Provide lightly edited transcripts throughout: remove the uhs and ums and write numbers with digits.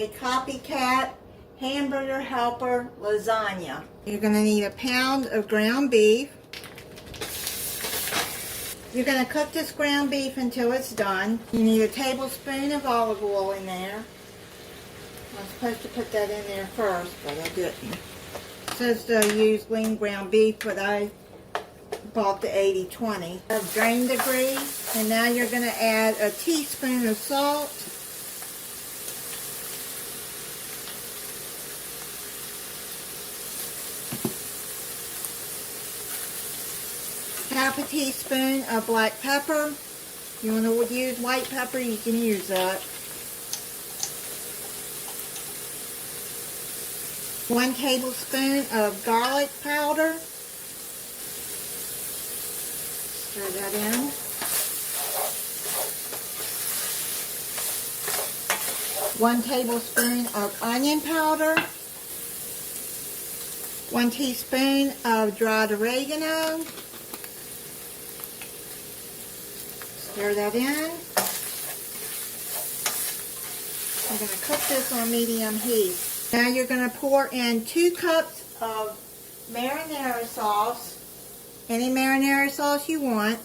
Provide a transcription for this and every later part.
a Copycat hamburger helper lasagna. You're going to need a pound of ground beef. You're going to cook this ground beef until it's done. You need a tablespoon of olive oil in there. I was supposed to put that in there first, but I didn't. It says to use lean ground beef, but I bought the 80-20. I've drained the grease, and now you're going to add a teaspoon of salt. Half a teaspoon of black pepper. If you want to use white pepper, you can use that. 1 tablespoon of garlic powder. Stir that in. 1 tablespoon of onion powder. 1 teaspoon of dried oregano. Stir that in. I'm going to cook this on medium heat. Now you're going to pour in 2 cups of marinara sauce. Any marinara sauce you want.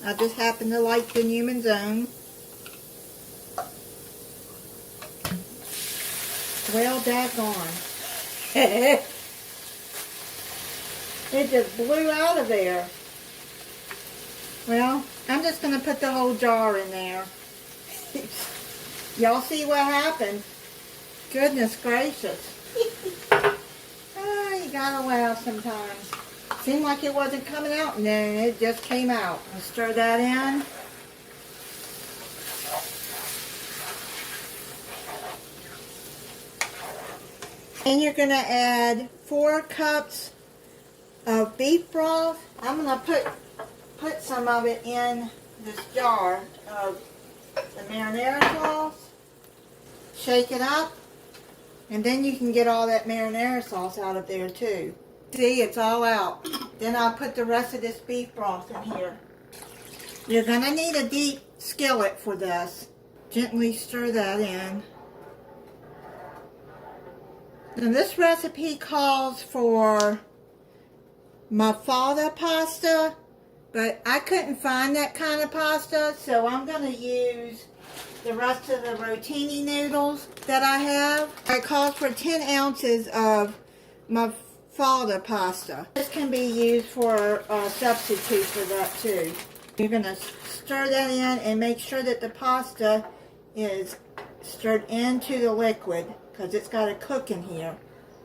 I just happen to like the Newman's Own. Well, daggone. It just blew out of there. Well, I'm just going to put the whole jar in there. Y'all see what happened? Goodness gracious. Oh, you gotta laugh sometimes. Seemed like it wasn't coming out, and then it just came out. I'll stir that in. And you're going to add 4 cups of beef broth. I'm going to put some of it in this jar of the marinara sauce. Shake it up. And then you can get all that marinara sauce out of there too. See, it's all out. Then I'll put the rest of this beef broth in here. You're going to need a deep skillet for this. Gently stir that in. Now this recipe calls for muffalda pasta, but I couldn't find that kind of pasta, so I'm going to use the rest of the rotini noodles that I have. It calls for 10 ounces of muffalda pasta. This can be used for a substitute for that too. You're going to stir that in and make sure that the pasta is stirred into the liquid because it's got to cook in here.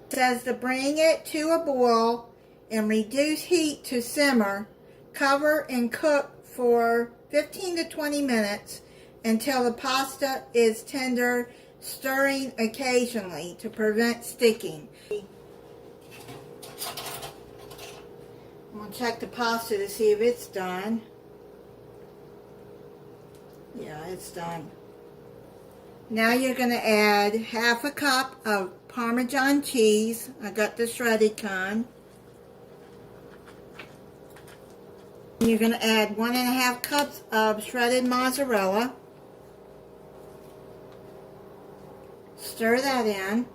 It says to bring it to a boil and reduce heat to simmer. Cover and cook for 15 to 20 minutes until the pasta is tender, stirring occasionally to prevent sticking. I'm going to check the pasta to see if it's done. Yeah, it's done. Now you're going to add half a cup of Parmesan cheese. I got the shredded kind. You're going to add 1.5 cups of shredded mozzarella. Stir that in.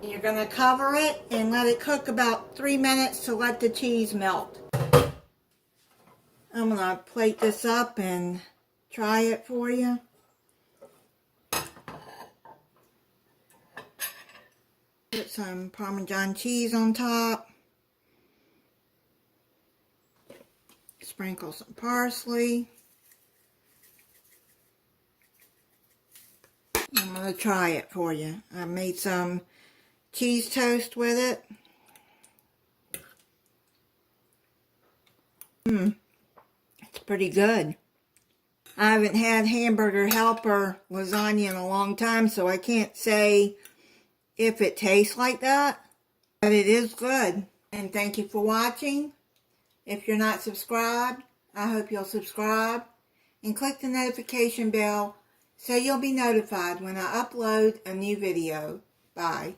You're going to cover it and let it cook about 3 minutes to let the cheese melt. I'm going to plate this up and try it for you. Put some Parmesan cheese on top. Sprinkle some parsley. I'm going to try it for you. I made some cheese toast with it. It's pretty good. I haven't had hamburger helper lasagna in a long time, so I can't say if it tastes like that, but it is good. And thank you for watching. If you're not subscribed, I hope you'll subscribe and click the notification bell so you'll be notified when I upload a new video. Bye.